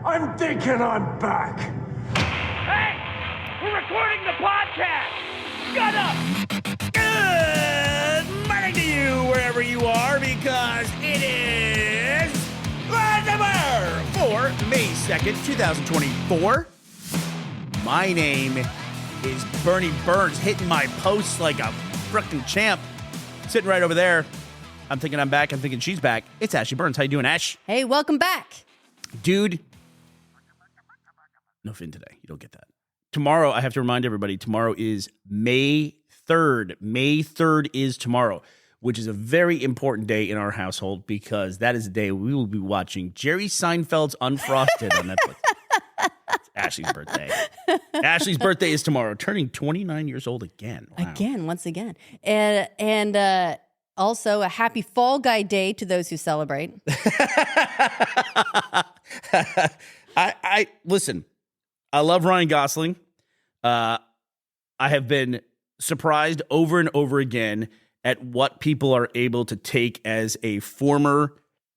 I'm thinking I'm back. Hey! We're recording the podcast! Shut up! Good morning to you, wherever you are, because it is September for May 2nd, 2024. My name is Bernie Burns, hitting my posts like a frickin' champ. Sitting right over there. I'm thinking I'm back. I'm thinking she's back. It's Ashley Burns. How you doing, Ash? Hey, welcome back. Dude. No fin today. You don't get that. Tomorrow, I have to remind everybody, tomorrow is May 3rd. May 3rd is tomorrow, which is a very important day in our household because that is the day we will be watching Jerry Seinfeld's Unfrosted on Netflix. It's Ashley's birthday. Ashley's birthday is tomorrow, turning 29 years old again. Wow. Once again. And also a happy Fall Guy Day to those who celebrate. I listen, I love Ryan Gosling. I have been surprised over and over again at what people are able to take as a former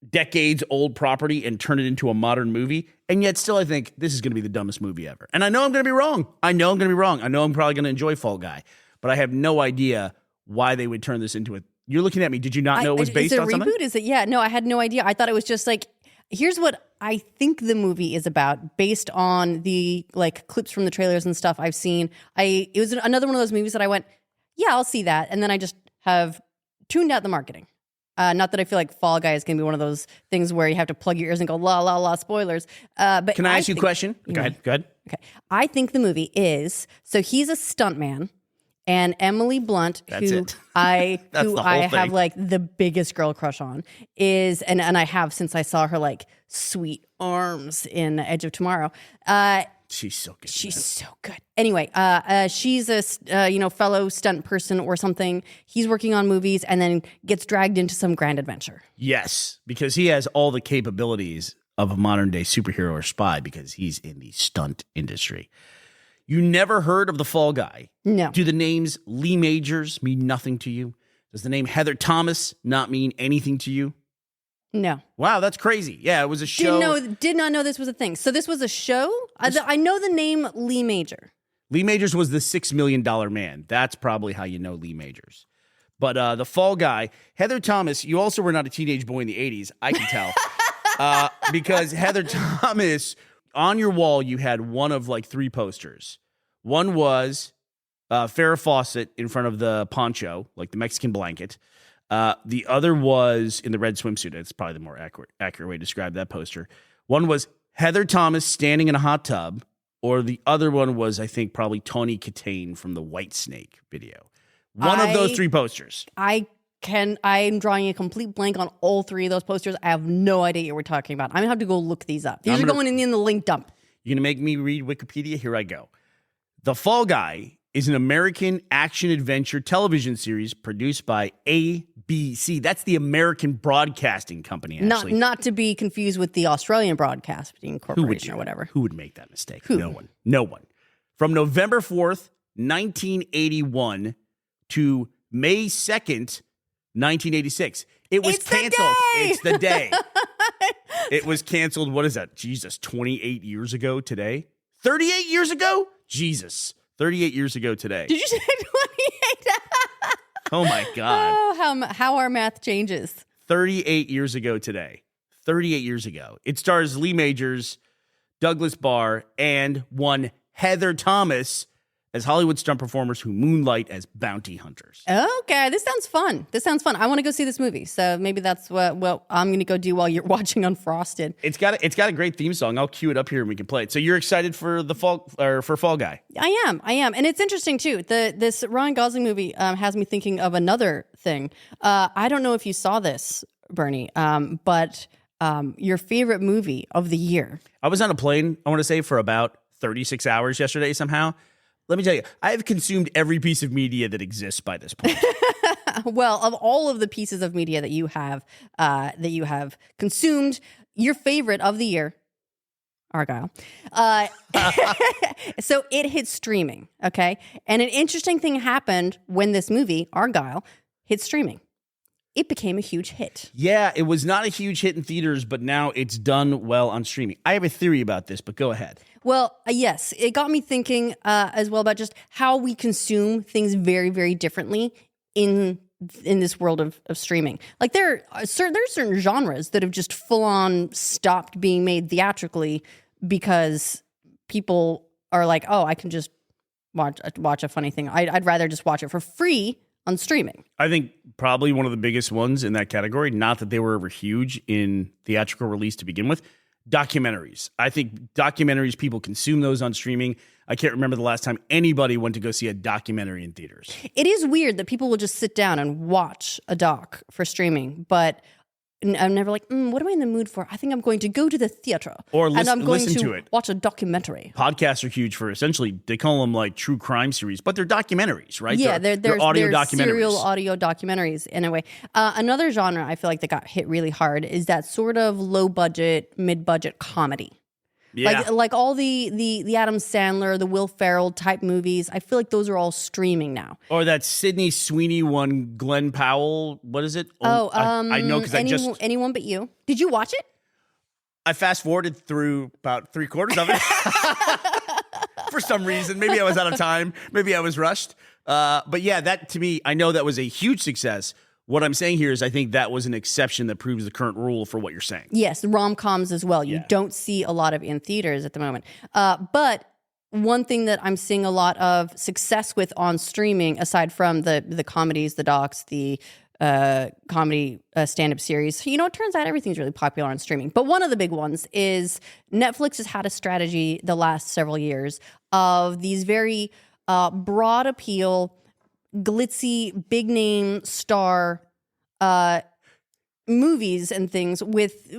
decades-old property and turn it into a modern movie. And yet still I think this is going to be the dumbest movie ever. And I know I'm going to be wrong. I know I'm probably going to enjoy Fall Guy. But I have no idea why they would turn this into a... You're looking at me. Did you not know it was based on something? Is it a reboot? Is it? Yeah, no, I had no idea. I thought it was just like... Here's what I think the movie is about based on the like clips from the trailers and stuff I've seen. It was another one of those movies that I went, yeah, I'll see that. And then I just have tuned out the marketing. Not that I feel like Fall Guy is going to be one of those things where you have to plug your ears and go, la, la, la, spoilers. But can I ask you a question? Go ahead. Okay. I think the movie is, so he's a stuntman. And Emily Blunt, who I have like the biggest girl crush on, is and I have since I saw her like sweet arms in Edge of Tomorrow. She's so good. She's so good. Anyway, she's a fellow stunt person or something. He's working on movies and then gets dragged into some grand adventure. Yes, because he has all the capabilities of a modern day superhero or spy because he's in the stunt industry. You never heard of the Fall Guy? No. Do the names Lee Majors mean nothing to you? Does the name Heather Thomas not mean anything to you? No. Wow, that's crazy. Yeah, it was a show. Did not know this was a thing. So this was a show? I know the name Lee Major. Lee Majors was the $6 million man. That's probably how you know Lee Majors. But the Fall Guy, Heather Thomas, you also were not a teenage boy in the 80s, I can tell. Because Heather Thomas, on your wall, you had one of like three posters. One was Farrah Fawcett in front of the poncho, like the Mexican blanket. The other was in the red swimsuit. It's probably the more accurate way to describe that poster. One was Heather Thomas standing in a hot tub, or the other one was, I think, probably Tawny Katane from the White Snake video. One of those three posters. I'm drawing a complete blank on all three of those posters. I have no idea what we're talking about. I'm going to have to go look these up. These are going in the link dump. You're going to make me read Wikipedia? Here I go. The Fall Guy is an American action-adventure television series produced by ABC. That's the American Broadcasting Company, actually. Not to be confused with the Australian Broadcasting Corporation or whatever. Who would make that mistake? Who? No one. From November 4th, 1981 to May 2nd, 1986. It was canceled. It's the day. It was canceled. What is that? Jesus, 28 years ago today? 38 years ago? Jesus, 38 years ago today. Did you say 28? Oh, my God. Oh, how our math changes. 38 years ago today. 38 years ago. It stars Lee Majors, Douglas Barr, and one Heather Thomas as Hollywood stunt performers who moonlight as bounty hunters. Okay, this sounds fun. I want to go see this movie. So maybe that's what I'm going to go do while you're watching Unfrosted. It's got a great theme song. I'll cue it up here and we can play it. So you're excited for for Fall Guy? I am, and it's interesting too. This Ryan Gosling movie has me thinking of another thing. I don't know if you saw this, Bernie, but your favorite movie of the year. I was on a plane, I want to say, for about 36 hours yesterday somehow. Let me tell you, I have consumed every piece of media that exists by this point. Well, of all of the pieces of media that you have consumed, your favorite of the year, Argyle. So it hit streaming, okay? And an interesting thing happened when this movie, Argyle, hit streaming. it became a huge hit. Yeah, it was not a huge hit in theaters, but now it's done well on streaming. I have a theory about this, but go ahead. Well, yes, it got me thinking as well about just how we consume things very, very differently in this world of streaming. Like there's certain genres that have just full on stopped being made theatrically because people are like, oh, I can just watch a funny thing. I'd rather just watch it for free on streaming. I think probably one of the biggest ones in that category, not that they were ever huge in theatrical release to begin with, documentaries. I think documentaries, people consume those on streaming. I can't remember the last time anybody went to go see a documentary in theaters. It is weird that people will just sit down and watch a doc for streaming, but I'm never like, what am I in the mood for? I think I'm going to go to the theater. Or and I'm going listen to it. Watch a documentary. Podcasts are huge for essentially, they call them like true crime series, but they're documentaries, right? Yeah, they're audio documentaries. Serial audio documentaries in a way. Another genre I feel like that got hit really hard is that sort of low budget, mid budget comedy. Yeah. Like all the Adam Sandler, the Will Ferrell type movies, I feel like those are all streaming now. Or that Sydney Sweeney one, Glenn Powell. What is it? I know because Anyone But You. Did you watch it? I fast forwarded through about 3/4 of it for some reason. Maybe I was out of time. Maybe I was rushed. But yeah, that to me, I know that was a huge success. What I'm saying here is I think that was an exception that proves the current rule for what you're saying. Yes, rom-coms as well. You don't see a lot of in theaters at the moment. But one thing that I'm seeing a lot of success with on streaming, aside from the comedies, the docs, the comedy stand-up series, it turns out everything's really popular on streaming. But one of the big ones is Netflix has had a strategy the last several years of these very broad appeal, glitzy, big name star movies and things with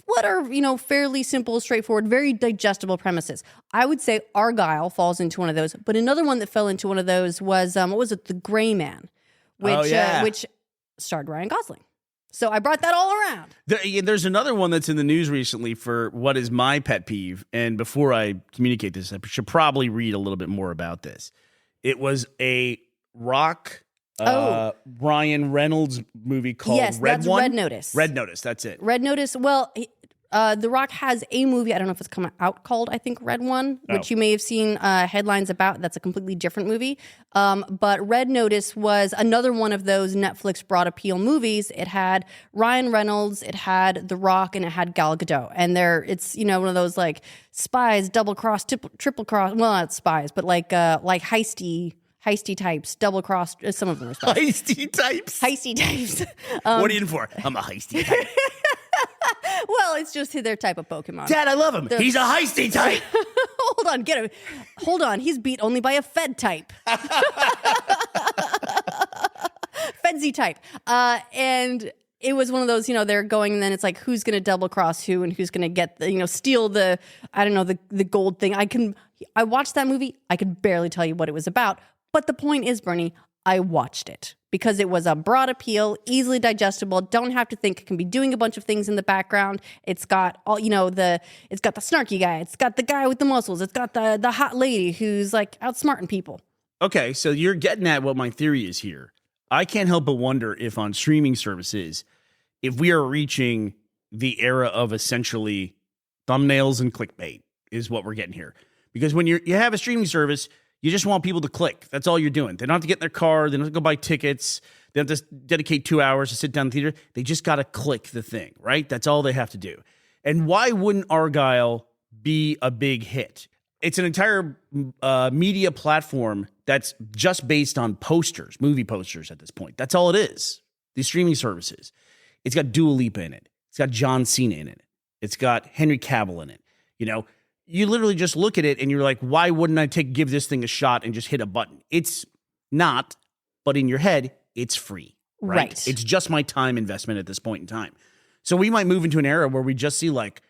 what are fairly simple, straightforward, very digestible premises. I would say Argylle falls into one of those, but another one that fell into one of those was what was it, The Gray Man, which starred Ryan Gosling. So I brought that all around. There's another one that's in the news recently for what is my pet peeve, and before I communicate this, I should probably read a little bit more about this. It was a Rock, Ryan Reynolds movie called Red Notice. Red Notice, that's it. Red Notice. Well, The Rock has a movie, I don't know if it's come out, called, I think, Red One, which you may have seen headlines about. That's a completely different movie. But Red Notice was another one of those Netflix broad appeal movies. It had Ryan Reynolds, it had The Rock, and it had Gal Gadot. And it's one of those like spies, double cross, triple cross. Well, not spies, but like Heisty types, double cross. Some of them are spies. Heisty types. What are you in for? I'm a heisty type. Well, it's just their type of Pokemon. Dad, I love him. He's a heisty type. Hold on, get him. Hold on, he's beat only by a Fed type. Fedsy type. And it was one of those, they're going, and then it's like, who's going to double cross who, and who's going to get steal the gold thing. I watched that movie. I could barely tell you what it was about. But the point is, Bernie, I watched it because it was a broad appeal, easily digestible. Don't have to think. It can be doing a bunch of things in the background. It's got all it's got the snarky guy. It's got the guy with the muscles. It's got the hot lady who's like outsmarting people. Okay, so you're getting at what my theory is here. I can't help but wonder if on streaming services, if we are reaching the era of essentially thumbnails and clickbait is what we're getting here. Because when you have a streaming service, you just want people to click. That's all you're doing. They don't have to get in their car. They don't have to go buy tickets. They don't have to dedicate 2 hours to sit down in the theater. They just got to click the thing, right? That's all they have to do. And why wouldn't Argylle be a big hit? It's an entire media platform that's just based on posters, movie posters at this point. That's all it is. These streaming services. It's got Dua Lipa in it. It's got John Cena in it. It's got Henry Cavill in it. You literally just look at it and you're like, why wouldn't I give this thing a shot and just hit a button? It's not, but in your head, it's free, right? It's just my time investment at this point in time. So we might move into an era where we just see like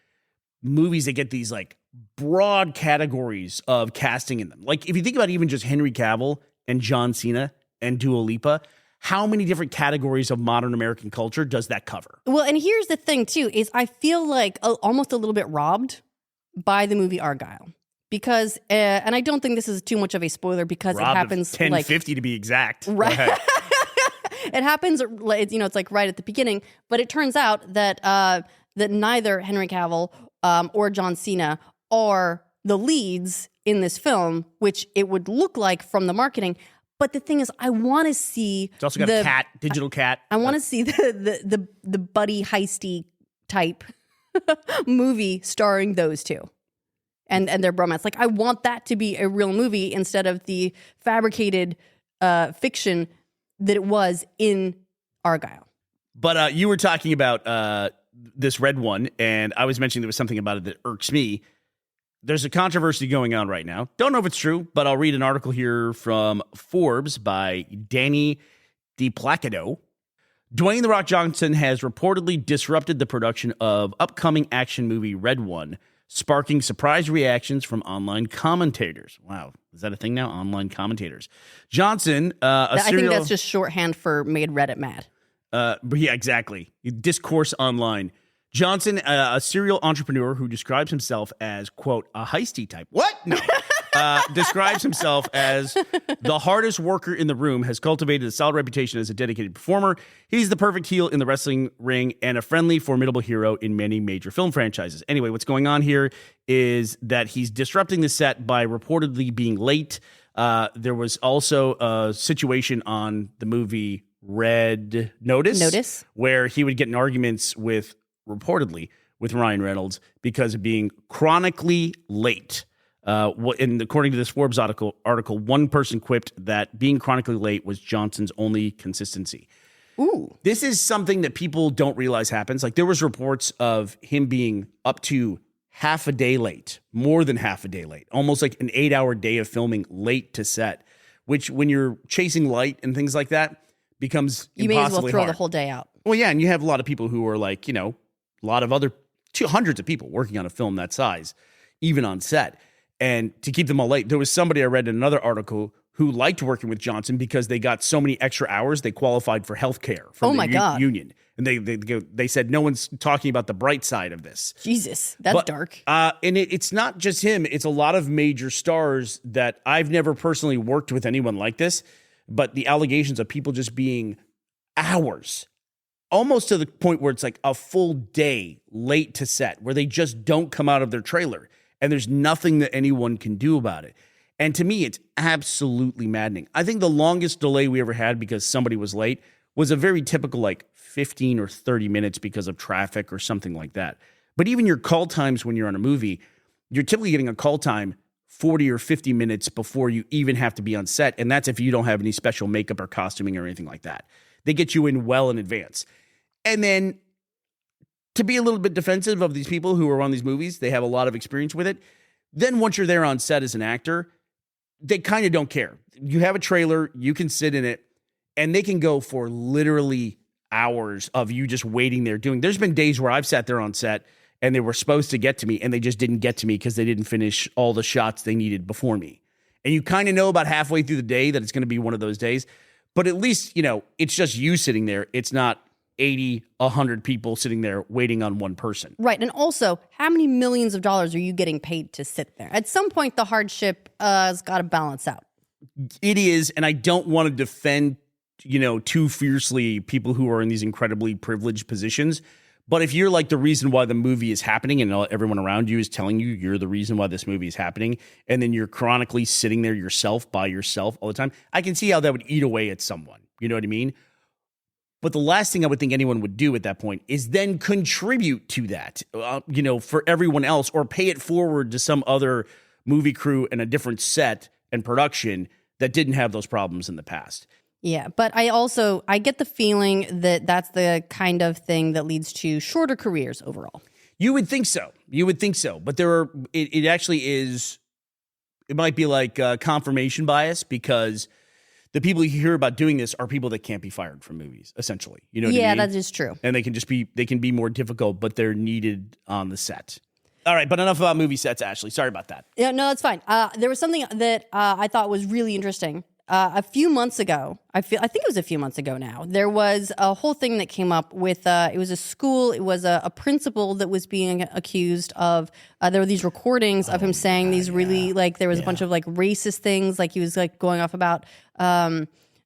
movies that get these like broad categories of casting in them. Like if you think about even just Henry Cavill and John Cena and Dua Lipa, how many different categories of modern American culture does that cover? Well, and here's the thing too, is I feel like almost a little bit robbed by the movie Argylle. Because, and I don't think this is too much of a spoiler because Robbed it happens of 1050 to be exact. Right. It happens, it's like right at the beginning, but it turns out that that neither Henry Cavill or John Cena are the leads in this film, which it would look like from the marketing. But the thing is, I want to see. It's also got a cat, digital cat. I want to see the buddy heisty type movie starring those two, and their bromance. Like, I want that to be a real movie instead of the fabricated fiction that it was in Argyle. But you were talking about this Red One, and I was mentioning there was something about it that irks me. There's a controversy going on right now. Don't know if it's true, but I'll read an article here from Forbes by Danny DiPlacido. Dwayne "The Rock" Johnson has reportedly disrupted the production of upcoming action movie Red One, sparking surprise reactions from online commentators. Wow, is that a thing now? Online commentators. Johnson, I think that's just shorthand for made Reddit mad. Yeah, exactly. Discourse online. Johnson, a serial entrepreneur who describes himself as, quote, a heisty type. What? No. Describes himself as the hardest worker in the room, has cultivated a solid reputation as a dedicated performer. He's the perfect heel in the wrestling ring and a friendly, formidable hero in many major film franchises. Anyway, what's going on here is that he's disrupting the set by reportedly being late. There was also a situation on the movie Red Notice where he would get in arguments reportedly with Ryan Reynolds because of being chronically late. And according to this Forbes article, one person quipped that being chronically late was Johnson's only consistency. Ooh. This is something that people don't realize happens. Like, there was reports of him being up to half a day late, more than half a day late, almost like an 8-hour day of filming late to set, which when you're chasing light and things like that becomes impossibly hard. You may as well throw hard. The whole day out. Well, yeah, and you have a lot of people who are like, a lot of other hundreds of people working on a film that size, even on set. And to keep them all late, there was somebody I read in another article who liked working with Johnson because they got so many extra hours, they qualified for health care from the union. And they said, no one's talking about the bright side of this. Jesus, that's dark. And it's not just him. It's a lot of major stars that I've never personally worked with anyone like this, but the allegations of people just being hours, almost to the point where it's like a full day late to set, where they just don't come out of their trailer. And there's nothing that anyone can do about it. And to me, it's absolutely maddening. I think the longest delay we ever had because somebody was late was a very typical, like 15 or 30 minutes because of traffic or something like that. But even your call times when you're on a movie, you're typically getting a call time 40 or 50 minutes before you even have to be on set. And that's if you don't have any special makeup or costuming or anything like that. They get you in well in advance. And then to be a little bit defensive of these people who are on these movies, they have a lot of experience with it. Then once you're there on set as an actor, they kind of don't care. You have a trailer, you can sit in it, and they can go for literally hours of you just waiting there doing. There's been days where I've sat there on set and they were supposed to get to me and they just didn't get to me because they didn't finish all the shots they needed before me. And you kind of know about halfway through the day that it's going to be one of those days. But at least, it's just you sitting there. It's not 80, 100 people sitting there waiting on one person. Right. And also, how many millions of dollars are you getting paid to sit there? At some point, the hardship has got to balance out. It is. And I don't want to defend, too fiercely people who are in these incredibly privileged positions. But if you're like the reason why the movie is happening and everyone around you is telling you you're the reason why this movie is happening, and then you're chronically sitting there by yourself all the time, I can see how that would eat away at someone. You know what I mean? But the last thing I would think anyone would do at that point is then contribute to that, for everyone else, or pay it forward to some other movie crew and a different set and production that didn't have those problems in the past. Yeah, but I get the feeling that that's the kind of thing that leads to shorter careers overall. You would think so. But it actually is, it might be like confirmation bias, because the people you hear about doing this are people that can't be fired from movies, essentially. You know what I mean? Yeah, that is true. And they can be more difficult, but they're needed on the set. All right, but enough about movie sets, Ashley. Sorry about that. Yeah, no, that's fine. There was something that I thought was really interesting. A few months ago, I think it was a few months ago now, there was a whole thing that came up with, it was a school, it was a principal that was being accused of, there were these recordings of him saying these really, there was a bunch of racist things, he was going off about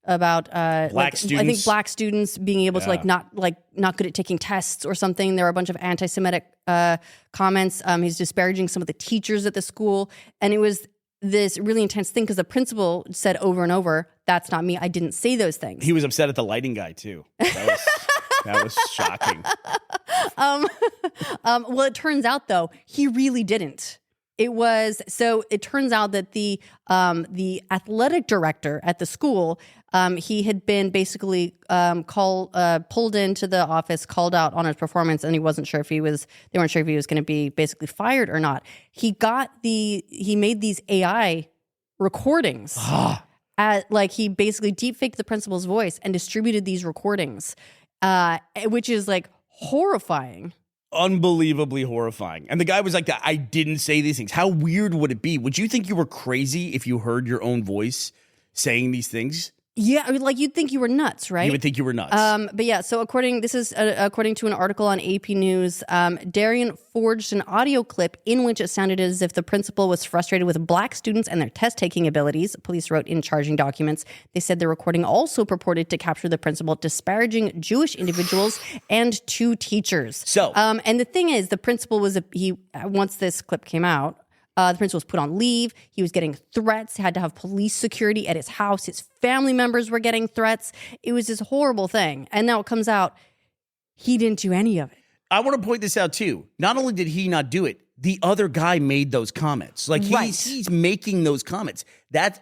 Black I think students. black students being able to not good at taking tests or something. There were a bunch of anti-Semitic comments. He's disparaging some of the teachers at the school, and it was this really intense thing because the principal said over and over, "That's not me. I didn't say those things." He was upset at the lighting guy too. That was shocking. Well, it turns out though he really didn't. It turns out that the athletic director at the school, he had been basically pulled into the office, called out on his performance, and they weren't sure if he was going to be basically fired or not. He made these AI recordings. He basically deepfaked the principal's voice and distributed these recordings, which is like horrifying. Unbelievably horrifying. And the guy was like, I didn't say these things. How weird would it be? Would you think you were crazy if you heard your own voice saying these things? Yeah, like you'd think you were nuts, right? You would think you were nuts. But yeah, so according to an article on AP News, Darian forged an audio clip in which it sounded as if the principal was frustrated with black students and their test-taking abilities. Police wrote in charging documents. They said the recording also purported to capture the principal disparaging Jewish individuals and 2 teachers. So, and the thing is, the principal once this clip came out, the principal was put on leave. He was getting threats. He had to have police security at his house. His family members were getting threats. It was this horrible thing. And now it comes out he didn't do any of it. I want to point this out too. Not only did he not do it, the other guy made those comments. Like he's making those comments.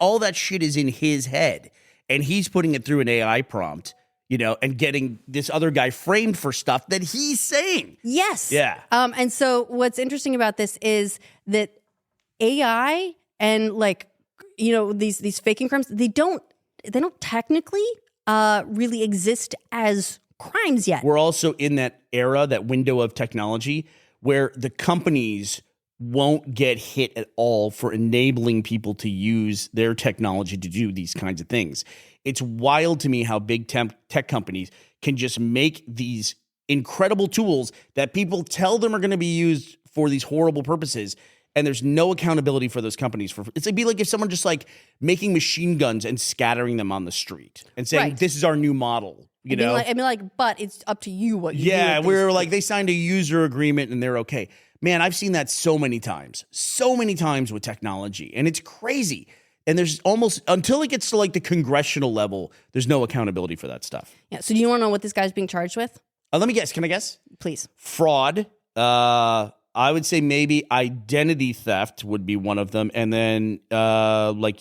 All that shit is in his head. And he's putting it through an AI prompt, and getting this other guy framed for stuff that he's saying. Yes. Yeah. And so what's interesting about this is that AI and these faking crimes, they don't technically really exist as crimes yet. We're also in that era, that window of technology where the companies won't get hit at all for enabling people to use their technology to do these kinds of things. It's wild to me how big tech companies can just make these incredible tools that people tell them are going to be used for these horrible purposes. And there's no accountability for those companies. It'd be like if someone just making machine guns and scattering them on the street and saying, This is our new model, but it's up to you what you do. Yeah, we're they signed a user agreement and they're okay. Man, I've seen that so many times with technology, and it's crazy. And there's almost, until it gets to the congressional level, there's no accountability for that stuff. Yeah. So do you want to know what this guy's being charged with? Let me guess. Can I guess? Please. Fraud. I would say maybe identity theft would be one of them. And then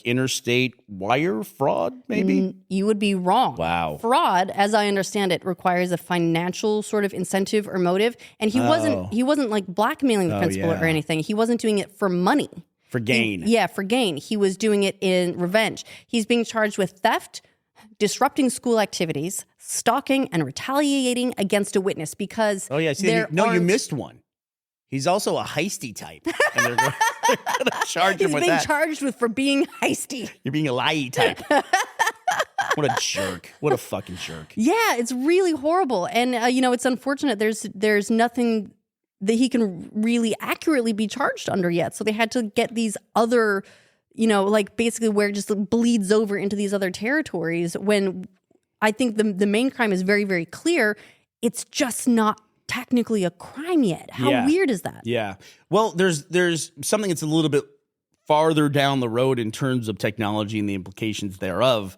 interstate wire fraud, maybe? You would be wrong. Wow. Fraud, as I understand it, requires a financial sort of incentive or motive. And he wasn't blackmailing the principal or anything. He wasn't doing it for money. For gain. For gain. He was doing it in revenge. He's being charged with theft, disrupting school activities, stalking, and retaliating against a witness because you missed one. He's also a heisty type, and they're going to charge him with that. He's being charged for being heisty. You're being a lie type. What a jerk. What a fucking jerk. Yeah, it's really horrible. And, it's unfortunate. There's nothing that he can really accurately be charged under yet. So they had to get these other, basically where it just bleeds over into these other territories when I think the main crime is very, very clear. It's just not technically a crime yet. How weird is that? Yeah. Well, there's something that's a little bit farther down the road in terms of technology and the implications thereof.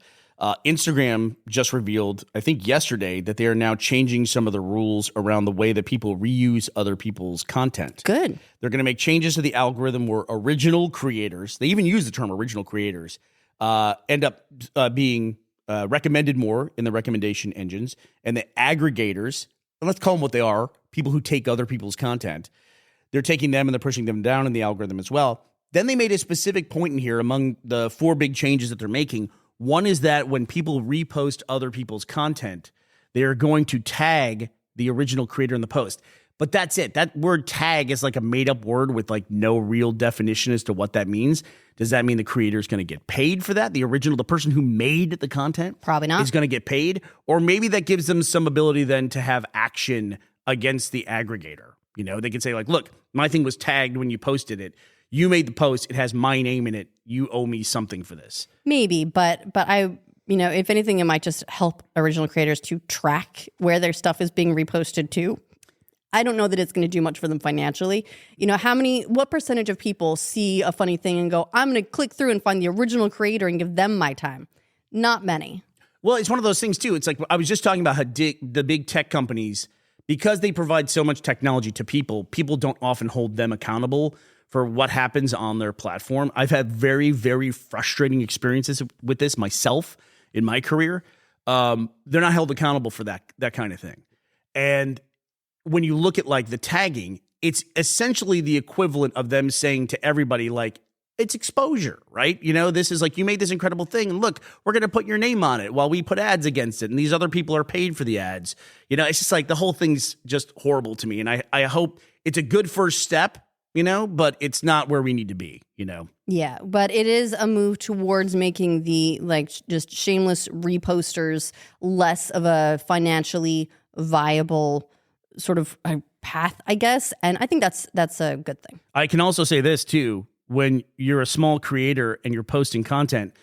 Instagram just revealed, I think yesterday, that they are now changing some of the rules around the way that people reuse other people's content. Good. They're going to make changes to the algorithm where original creators, they even use the term original creators, end up being recommended more in the recommendation engines, and the aggregators, and let's call them what they are, people who take other people's content, they're taking them and they're pushing them down in the algorithm as well. Then they made a specific point in here among the 4 big changes that they're making. One is that when people repost other people's content, they are going to tag the original creator in the post. But that's it. That word tag is like a made-up word with no real definition as to what that means. Does that mean the creator is going to get paid for that? The person who made the content? Probably not. Is going to get paid? Or maybe that gives them some ability then to have action against the aggregator. They could say look, my thing was tagged when you posted it. You made the post. It has my name in it. You owe me something for this. Maybe, but I If anything, it might just help original creators to track where their stuff is being reposted to. I don't know that it's going to do much for them financially. What percentage of people see a funny thing and go, I'm going to click through and find the original creator and give them my time? Not many. Well, it's one of those things too. It's like I was just talking about how the big tech companies, because they provide so much technology to people don't often hold them accountable for what happens on their platform. I've had very, very frustrating experiences with this myself in my career. They're not held accountable for that kind of thing. And when you look at like the tagging, it's essentially the equivalent of them saying to everybody, like, it's exposure, right? This is like, you made this incredible thing, and look, we're going to put your name on it while we put ads against it, and these other people are paid for the ads. It's just like the whole thing's just horrible to me, and I hope it's a good first step, but it's not where we need to be, Yeah, but it is a move towards making the just shameless reposters less of a financially viable sort of a path, I guess, and I think that's a good thing. I can also say this too: when you're a small creator and you're posting content,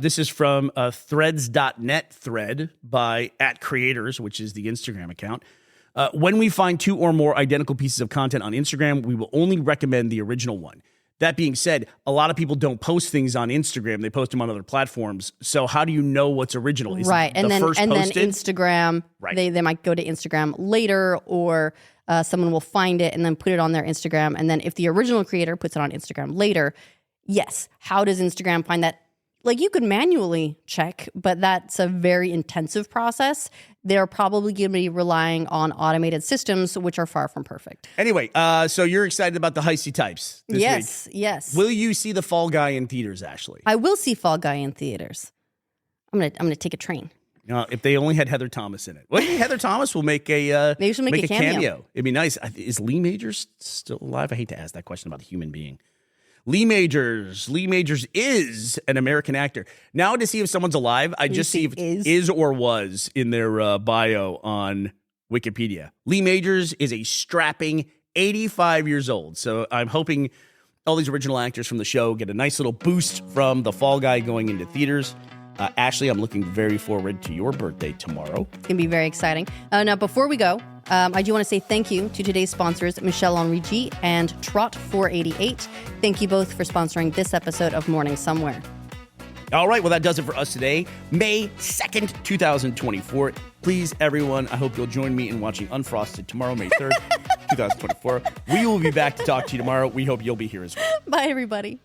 this is from a threads.net thread by @creators, which is the Instagram account. When we find 2 or more identical pieces of content on Instagram, we will only recommend the original one. That being said, a lot of people don't post things on Instagram. They post them on other platforms. So how do you know what's original? Is right. And then Instagram, right. They might go to Instagram later, or someone will find it and then put it on their Instagram. And then if the original creator puts it on Instagram later, yes. How does Instagram find that? Like, you could manually check, but that's a very intensive process. They're probably going to be relying on automated systems, which are far from perfect. Anyway, so you're excited about the Heisty Types this week. Yes. Will you see the Fall Guy in theaters, Ashley? I will see Fall Guy in theaters. I'm gonna take a train. If they only had Heather Thomas in it. Well, Heather Thomas will make a maybe she'll make a cameo. It'd be nice. Is Lee Majors still alive? I hate to ask that question about a human being. Lee Majors is an American actor. Now to see if someone's alive, I just see if is or was in their bio on Wikipedia. Lee Majors is a strapping 85 years old. So I'm hoping all these original actors from the show get a nice little boost from the Fall Guy going into theaters. Ashley, I'm looking very forward to your birthday tomorrow. It's going to be very exciting. Now, before we go, I do want to say thank you to today's sponsors, Michelle Henri G and Trot488. Thank you both for sponsoring this episode of Morning Somewhere. All right, well, that does it for us today, May 2nd, 2024. Please, everyone, I hope you'll join me in watching Unfrosted tomorrow, May 3rd, 2024. We will be back to talk to you tomorrow. We hope you'll be here as well. Bye, everybody.